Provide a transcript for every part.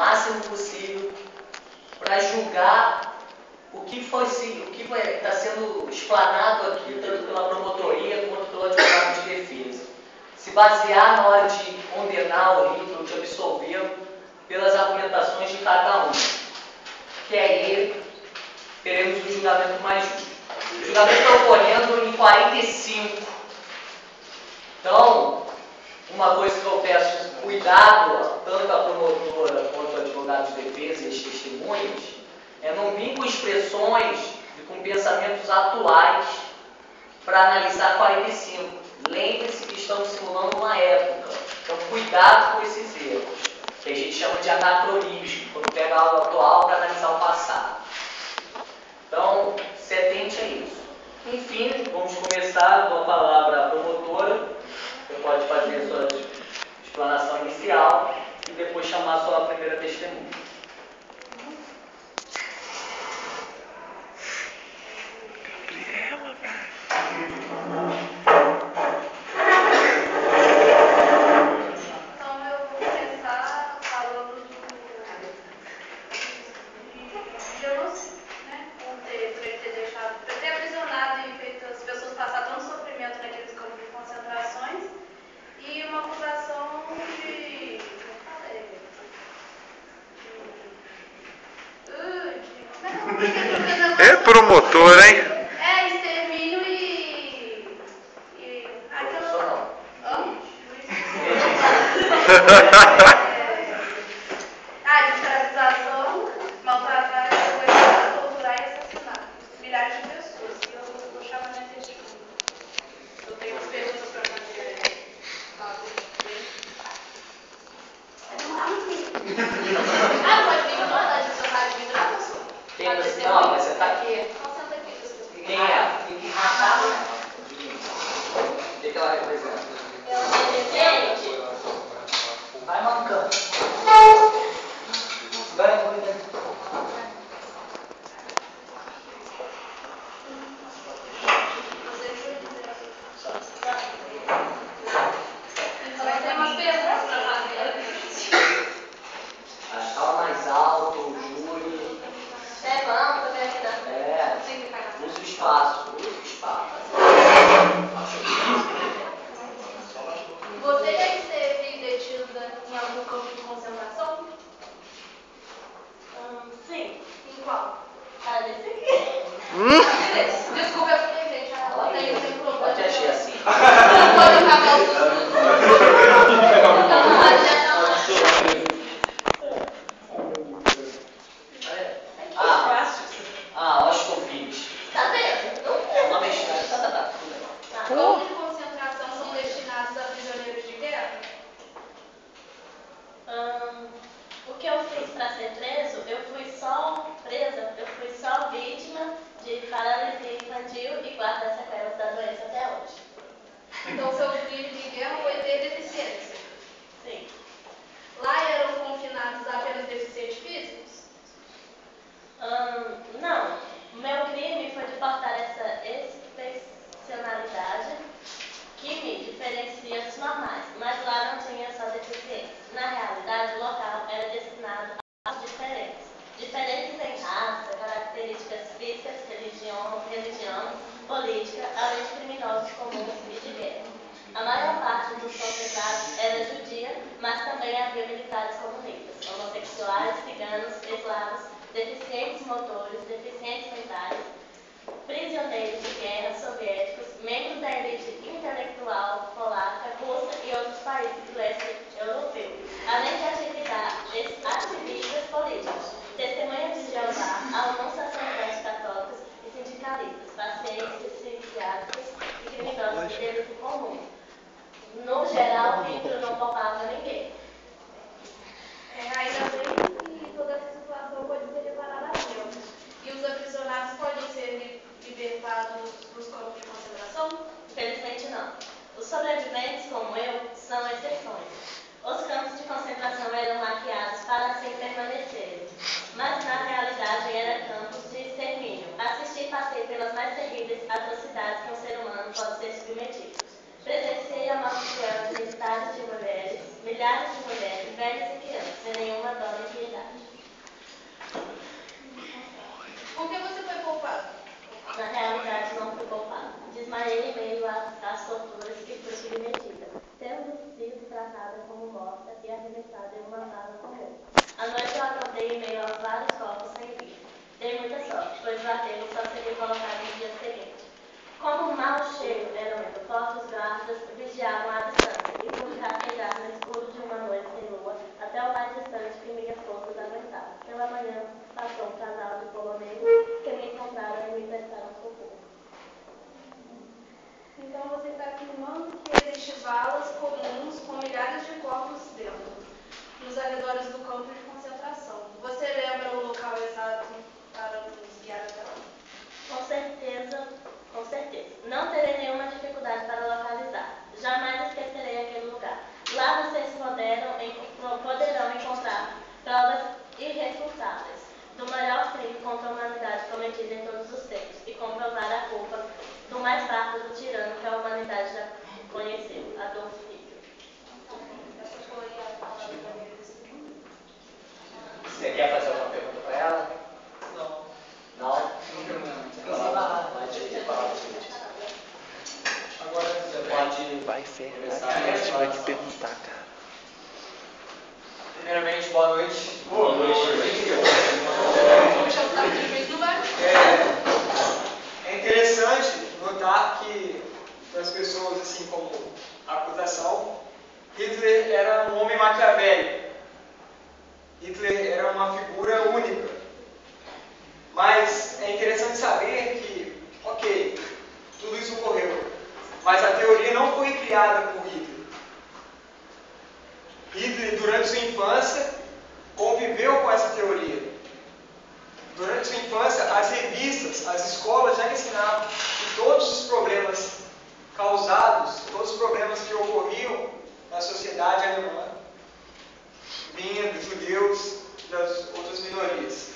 máximo possível para julgar o que está sendo explanado aqui, tanto pela promotoria quanto pelo advogado de defesa. Se basear na hora de condenar o Hitler, de absolvê-lo, pelas argumentações de cada um. Que aí teremos um julgamento mais justo. O julgamento está ocorrendo em 45. Então, uma coisa que eu peço cuidado, tanto a promotora quanto o advogado de defesa e as testemunhas, é não vir com expressões e com pensamentos atuais para analisar 45. Lembre-se que estamos simulando uma época. Então, cuidado com esses erros, que a gente chama de anacronismo, quando pega algo atual para analisar o passado. Então, se atente a isso. Enfim, vamos começar com a palavra à promotora. Você pode fazer a sua explanação inicial e depois chamar a sua primeira testemunha. Então, eu vou começar falando de genocídio, né? Por ele ter aprisionado e feito as pessoas passar tanto sofrimento naqueles campos de concentrações, e uma acusação de. É promotor, hein? É, extermínio Professor não. de escravização, maltratar, sequestrar, torturar e assassinar milhares de pessoas. E eu vou chamar minha testemunha. Eu tenho umas perguntas para fazer. Pode vir mandar de seu rádio vibrar, professor? Quem você? Não, mas você está aqui. Então senta aqui, professor. Quem é? O que ela representa? Ela representa. Vai mancando. Vai, cuida. Vai ter umas perguntas para fazer. A escala mais alto, o júri. Vamos, eu quero ajudar. Usa o espaço. Você já esteve detida em algum campo de concentração? Sim. Em qual? Desse aqui. Desculpa, eu fiquei, gente. Eu tenho problema. Pode agir assim. Quando acabar o susto. Auschwitz. Tá vendo? É uma mistura. Tá. Campos de concentração são destinados a prisioneiros de guerra? O que eu fiz para ser preso, eu fui só vítima de paralisia infantil e guarda sequelas da doença até hoje. Então, seu filho de guerra foi ter deficiência? Sim. Lá eram confinados apenas deficientes físicos? Não. O meu crime foi de portar essa excepcionalidade que me diferencia dos normais, mas lá não tinha só deficiência. Na realidade, o local era destinado a diferentes em raça, características físicas, religião, política, além de criminosos comuns e de guerra. A maior parte dos concentrados era judia, mas também havia militares comunistas, homossexuais, ciganos, eslavos, deficientes motores, deficientes mentais, prisioneiros de guerra soviéticos, membros da elite intelectual polaca, russa e outros países do leste europeu, além de ativistas políticos, testemunhas de Jeová, alguns sacerdotes católicos e sindicalistas, pacientes, psiquiatras e criminosos de delito comum. No geral, Hitler não poupava ninguém. Ainda bem que toda essa situação pode ser reparada a tempo. E os aprisionados podem ser libertados dos campos de concentração? Infelizmente não. Os sobreviventes, como eu, são exceções. Os campos de concentração eram maquiados para assim permanecerem, mas na realidade eram campos de extermínio. Assisti e passei pelas mais terríveis atrocidades que um ser humano pode ser submetido. Presenciei a morte cruel de milhares de mulheres, velhos e crianças, sem nenhuma dó nem piedade. afirmando que existem valas comuns com milhares de corpos dentro, nos arredores do campo de concentração. Você lembra o local exato para nos guiar até lá? Com certeza, com certeza. Não terei nenhuma dificuldade para localizar. Jamais esquecerei aquele lugar. Lá vocês poderão encontrar provas irrefutáveis do maior crime contra a humanidade cometido em todos os tempos e comprovar a culpa do mais bárbaro tirano que a humanidade já conheceu, Adolf Hitler. Essa foi a palavra da minha testemunha. Você quer fazer alguma pergunta para ela? Não. Não? Agora Você pode Vai ferrar, começar que a a gente vai te resposta. perguntar, cara. Primeiramente, boa noite. Boa noite. É interessante notar que as pessoas, assim como a acusação, Hitler era um homem maquiavélico. Hitler era uma figura única. Mas é interessante saber que, ok, tudo isso ocorreu, mas a teoria não foi criada por Hitler. Hitler, durante sua infância, conviveu com essa teoria. Durante sua infância, as revistas, as escolas já ensinavam que todos os problemas causados, todos os problemas que ocorriam na sociedade alemã, vinham dos judeus e das outras minorias.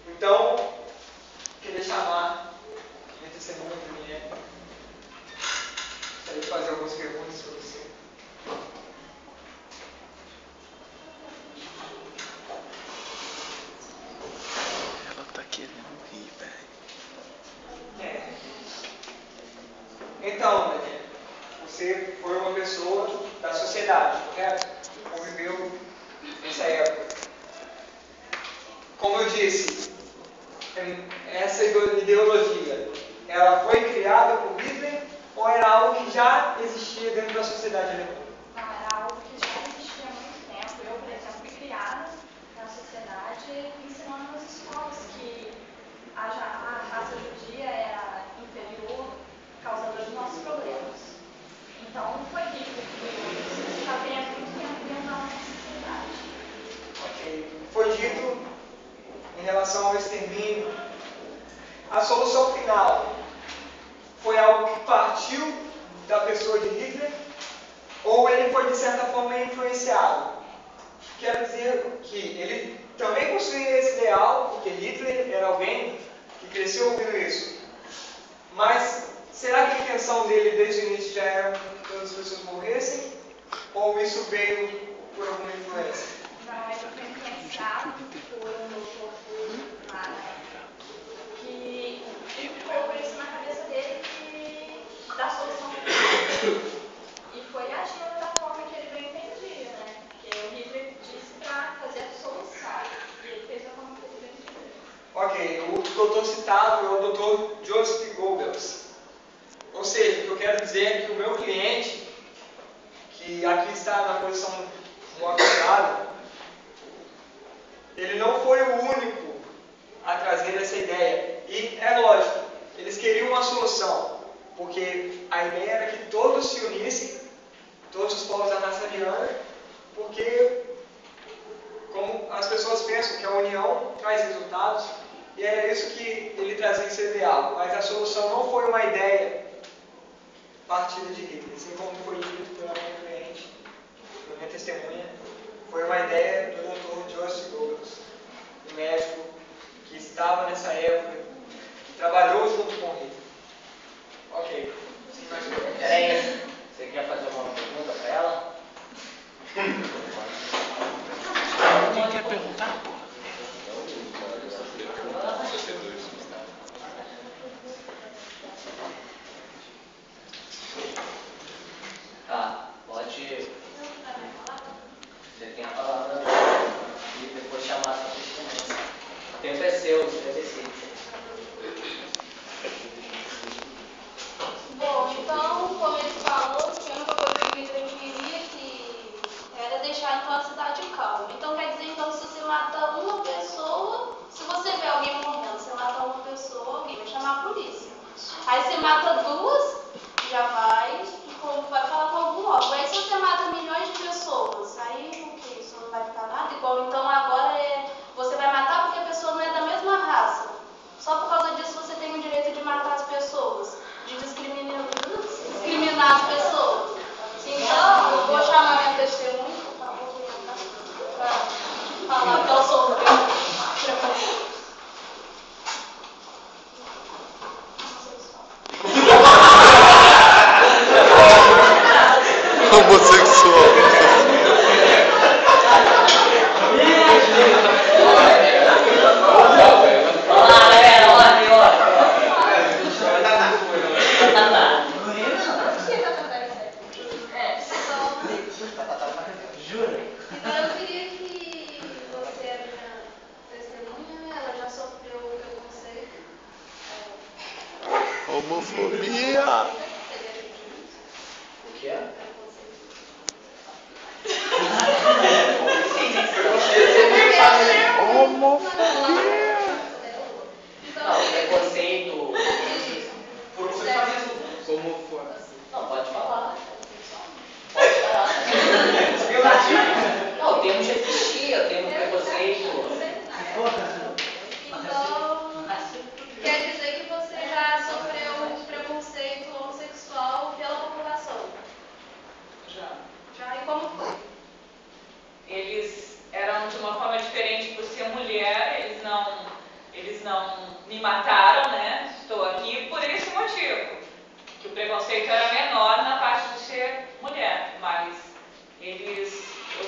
Então, queria chamar minha testemunha para mim. Gostaria de fazer algumas perguntas para você. Ela tá querendo rir, velho. Então, Daniel, você foi uma pessoa da sociedade, correto? Conviveu nessa época. Como eu disse, essa ideologia, ela foi criada por Hitler ou era algo que já existia dentro da sociedade alemã? Não, era algo que já existia há muito tempo. Eu, por exemplo, fui criada na sociedade ensinando nas escolas que a raça judia era inferior, causando os nossos problemas. Então, não foi Hitler que criou isso. Isso está bem há muito tempo dentro da nossa sociedade. Ok. Foi dito em relação ao extermínio. A solução final foi algo que partiu da pessoa de Hitler ou ele foi de certa forma influenciado? Quero dizer que ele também possuía esse ideal, porque Hitler era alguém que cresceu ouvindo isso. Mas será que a intenção dele desde o início já era que todas as pessoas morressem? Ou isso veio por alguma influência? Não, ele foi influenciado por um doutor que colocou isso na cabeça dele que dá solução para ele. E foi agindo da forma que ele bem entendia, né? Porque o Hitler disse para fazer a solução. E ele fez da forma que ele bem entendia. Ok, o doutor citado é o doutor Joseph Goebbels. Ou seja, o que eu quero dizer é que o meu cliente, que aqui está na posição do acusado, ele não foi o único a trazer essa ideia. E é lógico, eles queriam uma solução, porque a ideia era que todos se unissem, todos os povos da raça ariana, porque como as pessoas pensam que a união traz resultados, e era isso que ele trazia em seu ideal. Mas a solução não foi uma ideia partida de Hitler, assim como foi dito pela minha cliente, pela minha testemunha, foi uma ideia do Dr. Joseph Goebbels, um médico que estava nessa época, que trabalhou junto com Hitler. Ok. Sim, mais perguntas? Era isso. Você quer fazer alguma pergunta para ela? Quem quer perguntar, pô? Tá, pode. Você tem a palavra e depois chamar a sua testemunha. O tempo é seu, você decide. Bom, então, como ele falou, que a única coisa que o Hitler queria era deixar então a cidade calma. Então quer dizer então se você mata uma pessoa, se você vê alguém morrendo, você mata uma pessoa, alguém vai chamar a polícia. Aí você mata duas, já vai Homofobia. O que é? Homofobia. Não, preconceito. Foram vocês fazem isso. Não, pode falar. Pode falar. Não, o termo já existia, o termo preconceito. Então, quer dizer que você já sofreu preconceito homossexual pela população? Já. Já? E como foi? Eles eram de uma forma diferente por ser mulher, eles não me mataram, né? Estou aqui por esse motivo. Que o preconceito era menor na parte de ser mulher, mas eu vi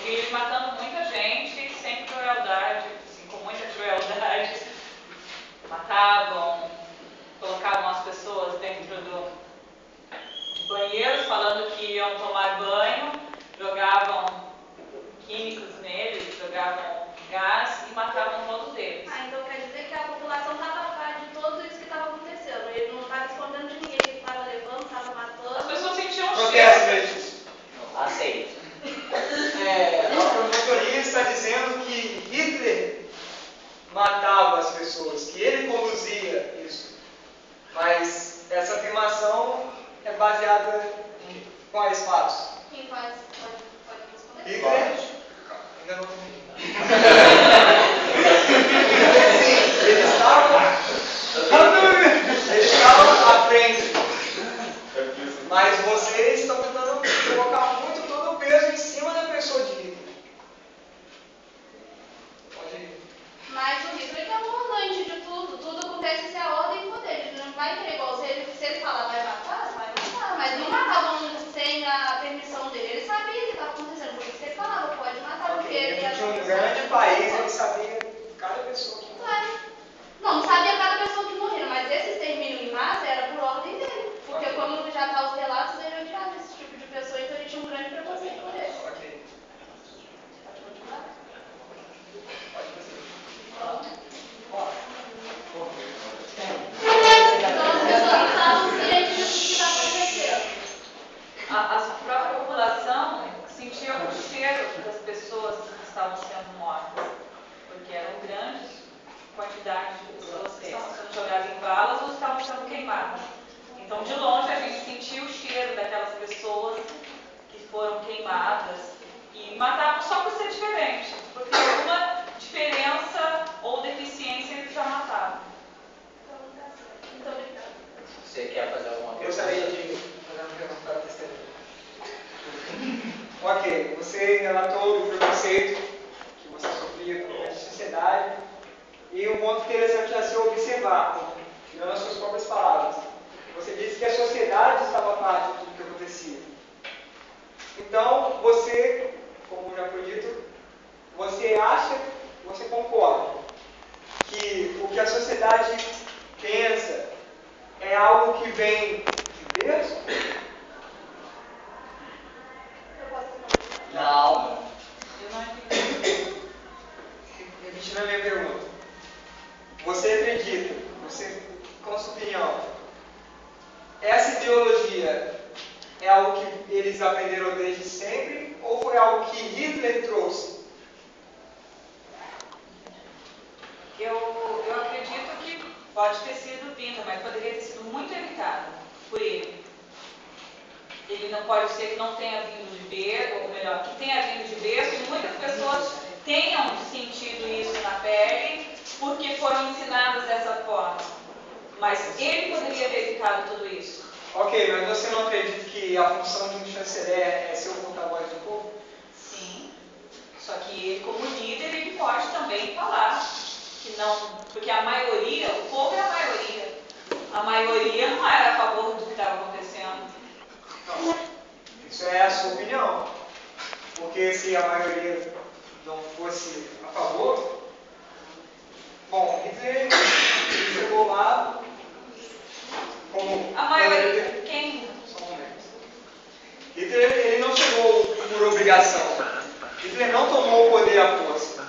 eles matando muita gente, sem crueldade, assim, com muita crueldade. Matavam, colocavam as pessoas dentro de banheiros, falando que iam tomar banho, jogavam químicos neles, jogavam gás e matavam todos eles. Ah, então quer dizer que a população estava a par de tudo isso que estava acontecendo. Ele não estava escondendo de ninguém, ele estava levando, estava As matando. pessoas sentiam o Protesto, cheiro. Letícia. Aceito. A promotoria está dizendo que Hitler matava as pessoas, que ele conduzia isso. Mas essa afirmação é baseada em quais fatos? Quem pode responder? Hitler? Ainda não Sim, ele estava à frente. Mas vocês estão tentando colocar muito todo o peso em cima da pessoa de Hitler. Pode ir. Mas o Hitler é o comandante de tudo. Tudo acontece se a ordem for dele. Ele não vai querer igual. Se ele falar vai matar, vai matar. Mas não matavam sem a permissão dele. Ele sabia o que estava acontecendo. Por isso que ele falava, pode matar. Porque ele Dentro de era um grande país, ele sabia cada pessoa que morreu. Claro. Não sabia cada pessoa que morreu, mas esse extermínio em massa era por ordem dele. Porque como já tá os relatos, ele odiava esse tipo de pessoa, então ele tinha um grande preconceito por ele. Ok. Pode continuar? Então as pessoas estavam cientes disso que estava acontecendo. A própria população sentia o cheiro das pessoas que estavam sendo mortas, porque eram grandes quantidades de pessoas que estavam sendo jogadas em balas ou estavam sendo queimadas. Então, de longe, a gente sentia o cheiro daquelas pessoas que foram queimadas e matavam só por ser diferente, porque alguma diferença ou deficiência eles já matavam. Então tá certo. Muito obrigada. Você quer fazer alguma Eu coisa? gostaria de fazer uma pergunta para a testemunha. Ok, você relatou do preconceito que você sofria com a sociedade e um ponto interessante a se observar, tirando as suas próprias palavras. Você disse que a sociedade estava a par de tudo que acontecia. Então, você, como já foi dito, você acha, você concorda que o que a sociedade pensa é algo que vem de Deus? Eu posso responder? Não. Eu não entendi. Repetindo a minha pergunta. Você acredita, com a sua opinião, essa ideologia é algo que eles aprenderam desde sempre ou foi algo que Hitler trouxe? Eu acredito que pode ter sido vinda, mas poderia ter sido muito evitada por ele. Ele não pode ser que não tenha vindo de berço, ou melhor, que tenha vindo de berço, e muitas pessoas tenham sentido isso na pele porque foram ensinadas dessa forma. Mas ele poderia ter evitado tudo isso. Ok, mas você não acredita que a função de um chanceler é ser o porta-voz do povo? Sim. Só que ele, como líder, ele pode também falar que não, porque a maioria, o povo é a maioria. A maioria não era a favor do que estava acontecendo. Não. Isso é a sua opinião. Porque se a maioria não fosse a favor, bom, Hitler chegou lá como... A maioria, quem? Só um momento. Hitler ele não chegou por obrigação. Hitler não tomou o poder à força.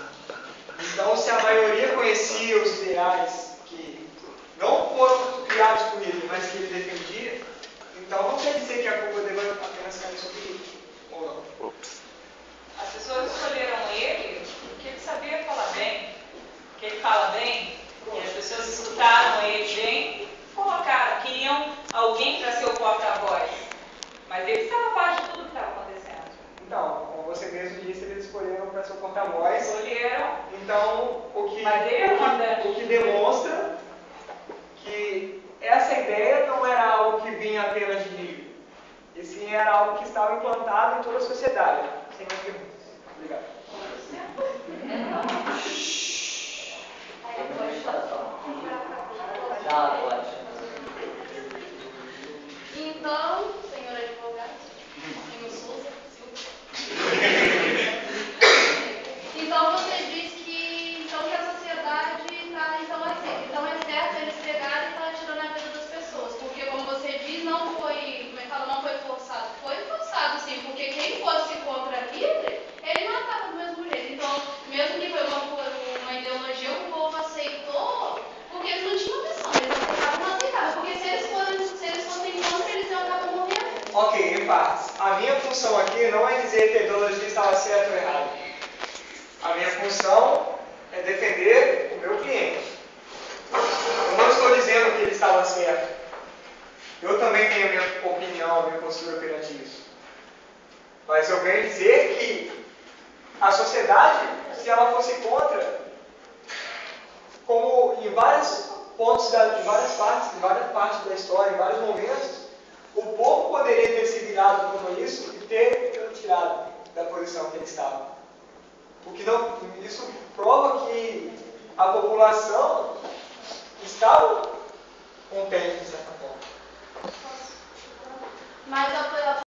Então, se a maioria conhecia os ideais que não foram criados por ele, mas que ele defendia, então não quer dizer que a culpa deva apenas cair sobre ele, ou não. As pessoas escolheram ele porque ele sabia falar bem, porque ele fala bem, e as pessoas escutaram ele bem, colocaram, queriam alguém para ser o porta-voz. Mas ele estava a par de tudo que estava acontecendo. Então, como você mesmo disse, eles escolheram para ser o porta-voz. Escolheram. Então, o que demonstra que essa ideia não era algo que vinha apenas de livro, e sim era algo que estava implantado em toda a sociedade. Sem mais perguntas. Obrigado. Já pode. Então, senhor advogado, senhor Souza, então você diz que a sociedade está então assim, então é certo eles pegarem e estar tirando a vida das pessoas, porque como você diz, não foi, como é que fala, não foi forçado. Foi forçado sim, porque quem fosse contra livre, ele matava do mesmo jeito. Então, mesmo que foi uma ideologia, o povo aceitou, porque eles não tinham opção, eles aceitavam ou não aceitavam, porque se eles fossem contra, eles iam acabar morrendo. Ok, em partes. A minha função aqui não é dizer que a ideologia estava certa ou errada. A minha função é defender o meu cliente. Eu não estou dizendo que ele estava certo. Eu também tenho a minha opinião, a minha postura perante isso. Mas eu venho dizer que a sociedade, se ela fosse contra, como em vários pontos, em várias partes da história, em vários momentos, o povo poderia ter se virado contra isso e ter tirado da posição que ele estava. Porque não, isso prova que a população estava contente, de certa forma. Mas a